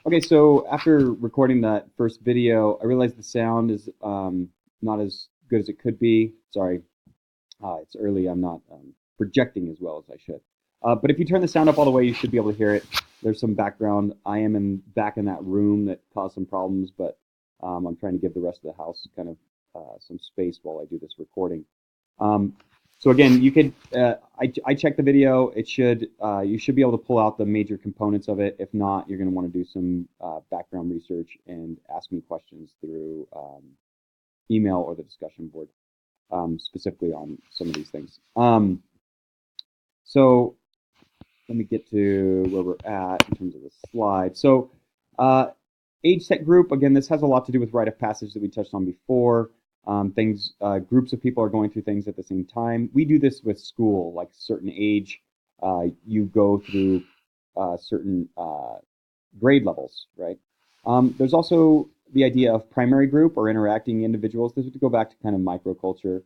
Okay, so after recording that first video, I realized the sound is not as good as it could be. Sorry, it's early. I'm not projecting as well as I should. But if you turn the sound up all the way, you should be able to hear it. There's some background. I am back in that room that caused some problems, but I'm trying to give the rest of the house kind of some space while I do this recording. Um, so again, you could I checked the video. It should you should be able to pull out the major components of it. If not, you're going to want to do some background research and ask me questions through email or the discussion board, specifically on some of these things. So let me get to where we're at in terms of the slide. So age set group, again, this has a lot to do with rite of passage that we touched on before. Groups of people are going through things at the same time. We do this with school, like certain age, you go through certain grade levels, right? There's also the idea of primary group or interacting individuals. This would go back to kind of microculture.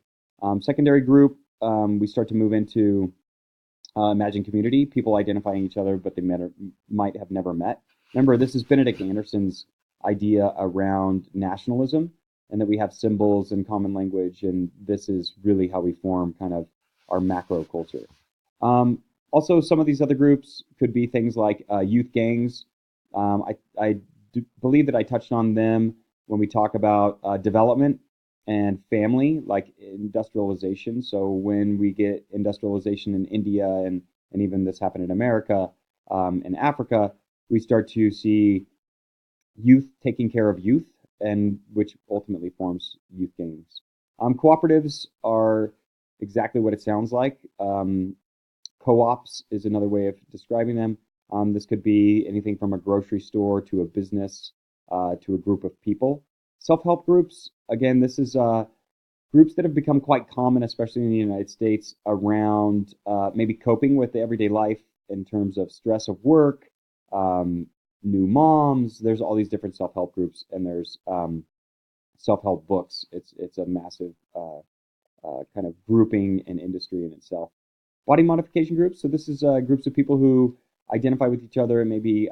Secondary group, we start to move into imagined community, people identifying each other, but they might have never met. Remember, this is Benedict Anderson's idea around nationalism, and that we have symbols and common language, and this is really how we form kind of our macro culture. Also, some of these other groups could be things like youth gangs. I believe that I touched on them when we talk about development and family, like industrialization. So when we get industrialization in India and even this happened in America and Africa, we start to see youth taking care of youth, and which ultimately forms youth gangs. Cooperatives are exactly what it sounds like. Co-ops is another way of describing them. This could be anything from a grocery store to a business to a group of people. Self-help groups, again, this is groups that have become quite common, especially in the United States, around maybe coping with the everyday life in terms of stress of work, new moms. There's all these different self-help groups, and there's self-help books. It's a massive kind of grouping and industry in itself. Body modification groups. So this is groups of people who identify with each other and maybe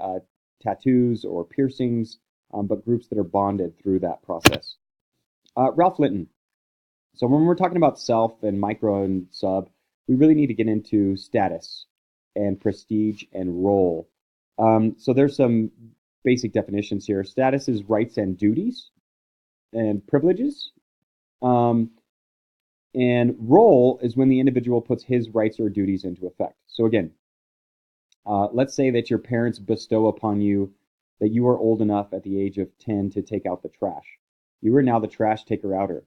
tattoos or piercings, but groups that are bonded through that process. Ralph Linton. So when we're talking about self and micro and sub, we really need to get into status and prestige and role. So there's some basic definitions here. Status is rights and duties and privileges. And role is when the individual puts his rights or duties into effect. So again, let's say that your parents bestow upon you that you are old enough at the age of 10 to take out the trash. You are now the trash taker outer.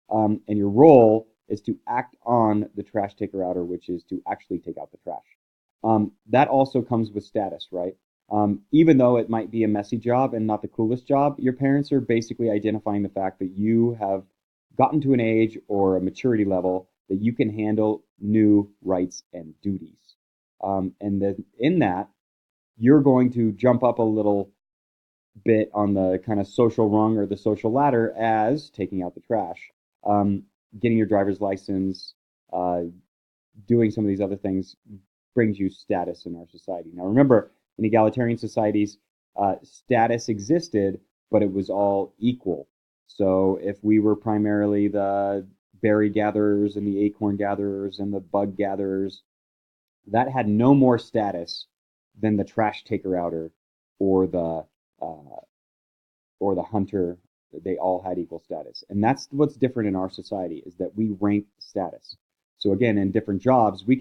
And your role is to act on the trash taker outer, which is to actually take out the trash. That also comes with status, right? Even though it might be a messy job and not the coolest job, your parents are basically identifying the fact that you have gotten to an age or a maturity level that you can handle new rights and duties. And then in that, you're going to jump up a little bit on the kind of social rung or the social ladder as taking out the trash, getting your driver's license, doing some of these other things brings you status in our society. Now, remember, in egalitarian societies, status existed, but it was all equal. So if we were primarily the berry gatherers and the acorn gatherers and the bug gatherers, that had no more status than the trash taker outer or the hunter. They all had equal status, and that's what's different in our society is that we rank status. So again, in different jobs, I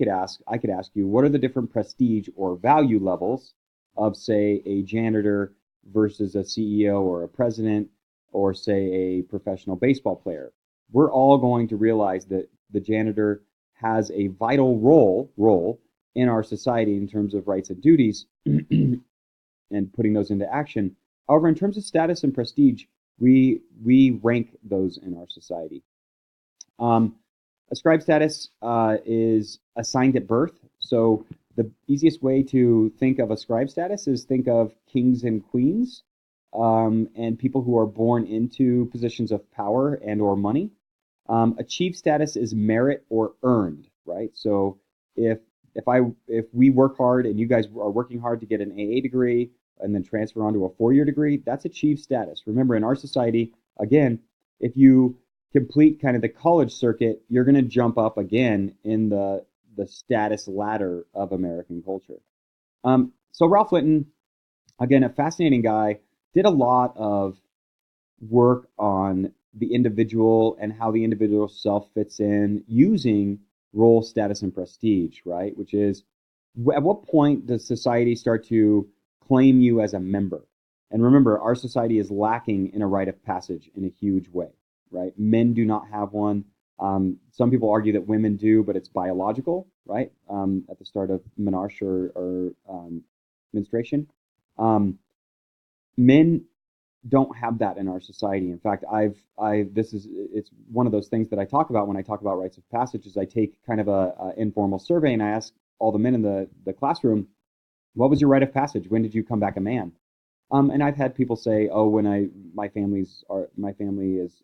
could ask you, what are the different prestige or value levels of, say, a janitor versus a CEO or a president, or say a professional baseball player? We're all going to realize that the janitor has a vital role in our society in terms of rights and duties and putting those into action. However, in terms of status and prestige, we rank those in our society. Ascribed status is assigned at birth. So the easiest way to think of ascribed status is think of kings and queens and people who are born into positions of power and or money. Achieved status is merit or earned, right? So if we work hard and you guys are working hard to get an AA degree and then transfer onto a 4-year degree, that's achieved status. Remember, in our society, again, if you complete kind of the college circuit, you're going to jump up again in the status ladder of American culture. So Ralph Linton, again, a fascinating guy, did a lot of work on the individual and how the individual self fits in using role, status, and prestige, right? Which is, at what point does society start to claim you as a member? And remember, our society is lacking in a rite of passage in a huge way, right? Men do not have one. Some people argue that women do, but it's biological, right? At the start of menarche or menstruation. Men don't have that in our society. In fact, it's one of those things that I talk about when I talk about rites of passage. Is I take kind of a informal survey and I ask all the men in the classroom, what was your rite of passage? When did you come back a man? And I've had people say, oh, my family is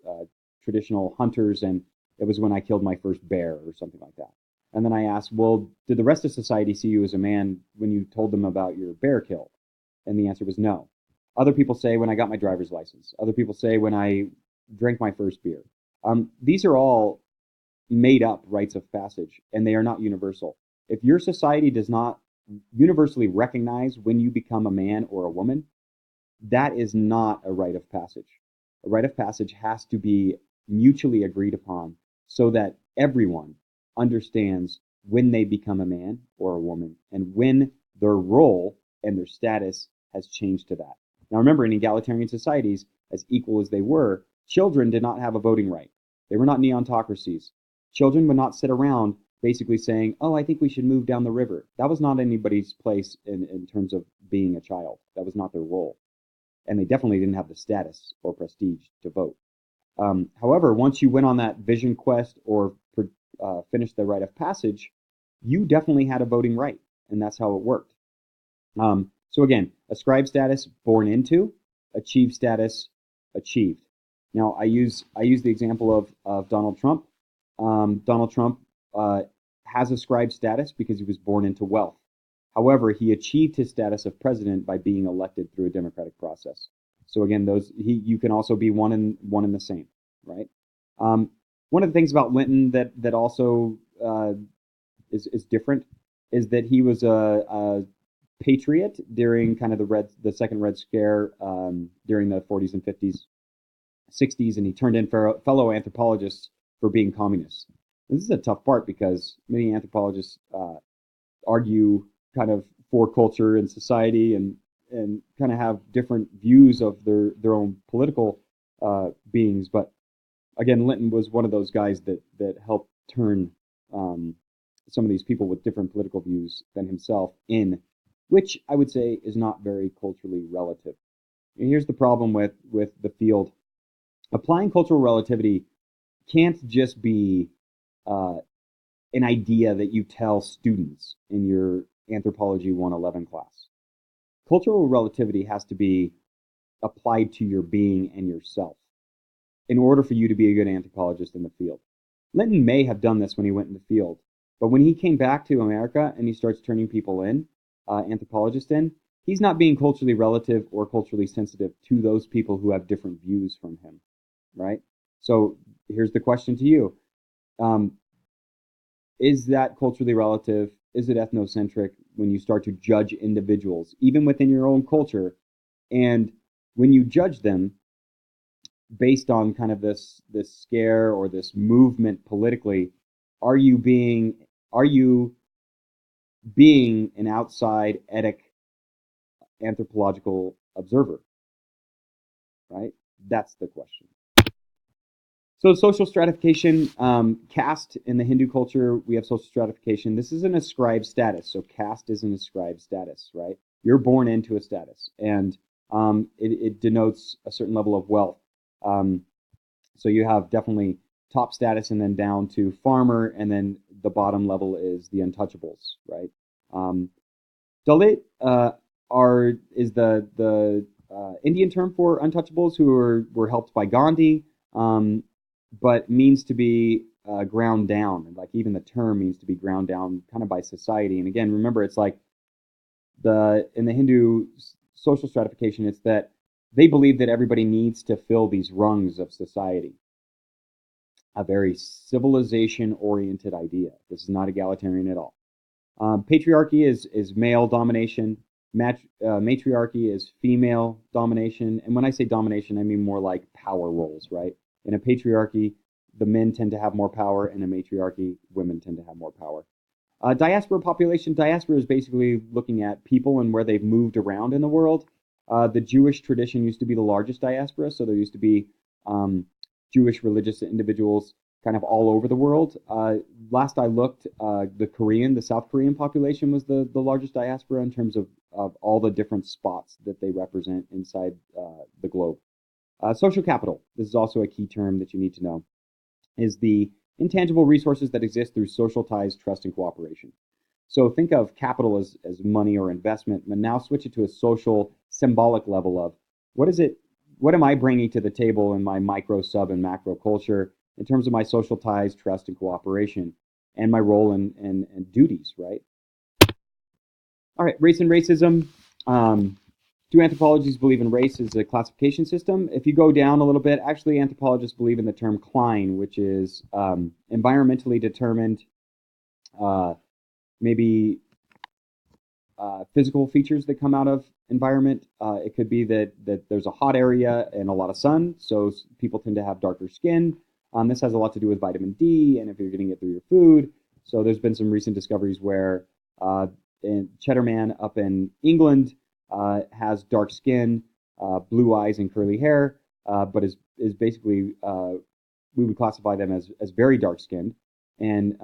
traditional hunters, and it was when I killed my first bear or something like that. And then I asked, well, did the rest of society see you as a man when you told them about your bear kill? And the answer was no. Other people say when I got my driver's license. Other people say when I drank my first beer. These are all made up rites of passage, and they are not universal. If your society does not universally recognize when you become a man or a woman, that is not a rite of passage. A rite of passage has to be mutually agreed upon so that everyone understands when they become a man or a woman and when their role and their status has changed to that. Now remember, in egalitarian societies, as equal as they were, children did not have a voting right. They were not neontocracies. Children would not sit around basically saying, oh, I think we should move down the river. That was not anybody's place in terms of being a child. That was not their role. And they definitely didn't have the status or prestige to vote. However, once you went on that vision quest or finished the rite of passage, you definitely had a voting right, and that's how it worked. So again, ascribed status, born into; achieved status, achieved. Now, I use the example of Donald Trump. Donald Trump has ascribed status because he was born into wealth. However, he achieved his status of president by being elected through a democratic process. So again, you can also be one in the same, right? One of the things about Linton that also is different is that he was a patriot during kind of the second Red Scare during the 40s and 50s, 60s, and he turned in fellow anthropologists for being communists. This is a tough part because many anthropologists argue kind of for culture and society and kind of have different views of their own political beings. But again, Linton was one of those guys that helped turn some of these people with different political views than himself in, which I would say is not very culturally relative. And here's the problem with the field. Applying cultural relativity can't just be an idea that you tell students in your Anthropology 111 class. Cultural relativity has to be applied to your being and yourself in order for you to be a good anthropologist in the field. Linton may have done this when he went in the field, but when he came back to America and he starts turning people in, anthropologists in, he's not being culturally relative or culturally sensitive to those people who have different views from him, right? So here's the question to you. Is that culturally relative? Is it ethnocentric when you start to judge individuals, even within your own culture? And when you judge them based on kind of this scare or this movement politically, are you being an outside etic anthropological observer? Right? That's the question. So social stratification, caste in the Hindu culture, we have social stratification. This is an ascribed status. So caste is an ascribed status, right? You're born into a status, and it denotes a certain level of wealth. So you have definitely top status and then down to farmer, and then the bottom level is the untouchables, right? Dalit is the Indian term for untouchables who were helped by Gandhi. But means to be ground down. Like even the term means to be ground down kind of by society. And again, remember, it's like in the Hindu social stratification, it's that they believe that everybody needs to fill these rungs of society. A very civilization-oriented idea. This is not egalitarian at all. Patriarchy is male domination. Matriarchy is female domination. And when I say domination, I mean more like power roles, right? In a patriarchy, the men tend to have more power. In a matriarchy, women tend to have more power. Diaspora population. Diaspora is basically looking at people and where they've moved around in the world. The Jewish tradition used to be the largest diaspora, so there used to be Jewish religious individuals kind of all over the world. Last I looked, the South Korean population was the largest diaspora in terms of all the different spots that they represent inside the globe. Social capital, this is also a key term that you need to know, is the intangible resources that exist through social ties, trust, and cooperation. So think of capital as money or investment, but now switch it to a social, symbolic level of what am I bringing to the table in my micro, sub, and macro culture in terms of my social ties, trust, and cooperation, and my role and duties, right? All right, race and racism. Do anthropologists believe in race as a classification system? If you go down a little bit, actually anthropologists believe in the term Klein, which is environmentally determined, maybe physical features that come out of environment. It could be that there's a hot area and a lot of sun, so people tend to have darker skin. This has a lot to do with vitamin D, and if you're getting it through your food. So there's been some recent discoveries where Cheddar Man up in England has dark skin, blue eyes, and curly hair, but is basically we would classify them as very dark skinned, and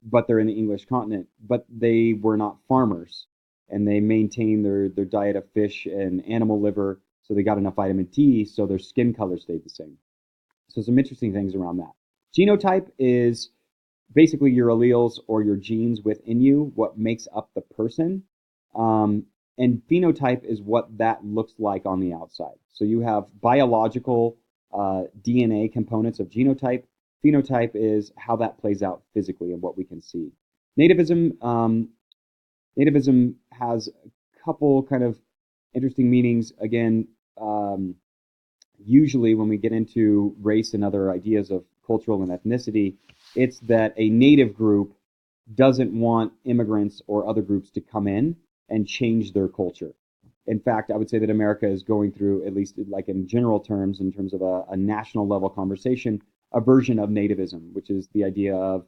but they're in the English continent. But they were not farmers, and they maintained their diet of fish and animal liver, so they got enough vitamin D, so their skin color stayed the same. So some interesting things around that. Genotype is basically your alleles or your genes within you, what makes up the person. And phenotype is what that looks like on the outside. So you have biological DNA components of genotype. Phenotype is how that plays out physically and what we can see. Nativism has a couple kind of interesting meanings. Again, usually when we get into race and other ideas of cultural and ethnicity, it's that a native group doesn't want immigrants or other groups to come in and change their culture. In fact, I would say that America is going through, at least like in general terms, in terms of a national level conversation, a version of nativism, which is the idea of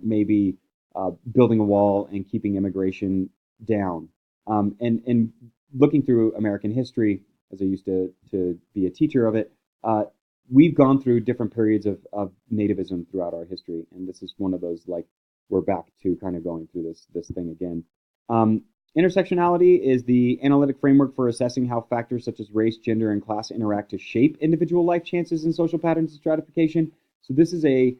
maybe building a wall and keeping immigration down. And looking through American history, as I used to be a teacher of it, we've gone through different periods of nativism throughout our history, and this is one of those, like, we're back to kind of going through this thing again. Intersectionality is the analytic framework for assessing how factors such as race, gender, and class interact to shape individual life chances and social patterns of stratification. So this is a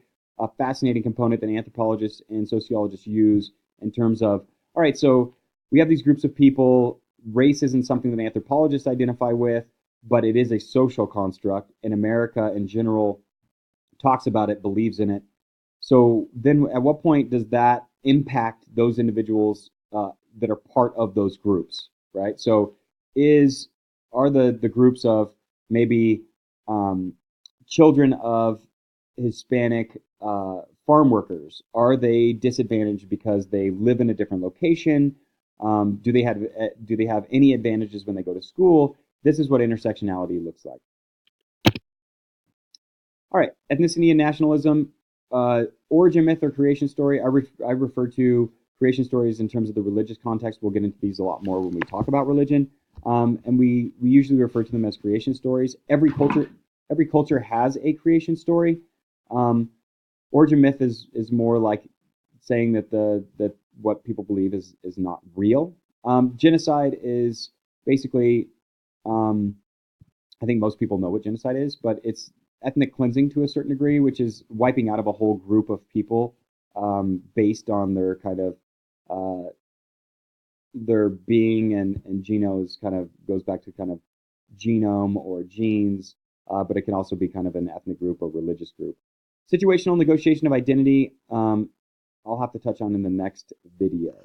fascinating component that anthropologists and sociologists use in terms of, all right, so we have these groups of people. Race isn't something that anthropologists identify with, but it is a social construct, and America in general talks about it, believes in it. So then at what point does that impact those individuals that are part of those groups, right? So are the groups of maybe children of Hispanic farm workers, are they disadvantaged because they live in a different location? Do they have any advantages when they go to school? This is what intersectionality looks like. All right, ethnicity and nationalism, origin myth or creation story. I refer to creation stories in terms of the religious context. We'll get into these a lot more when we talk about religion. And we usually refer to them as creation stories. Every culture has a creation story. Origin myth is more like saying that what people believe is not real. Genocide is basically, I think most people know what genocide is, but it's ethnic cleansing to a certain degree, which is wiping out of a whole group of people based on their kind of their being, and genos kind of goes back to kind of genome or genes, but it can also be kind of an ethnic group or religious group. Situational negotiation of identity, I'll have to touch on in the next video.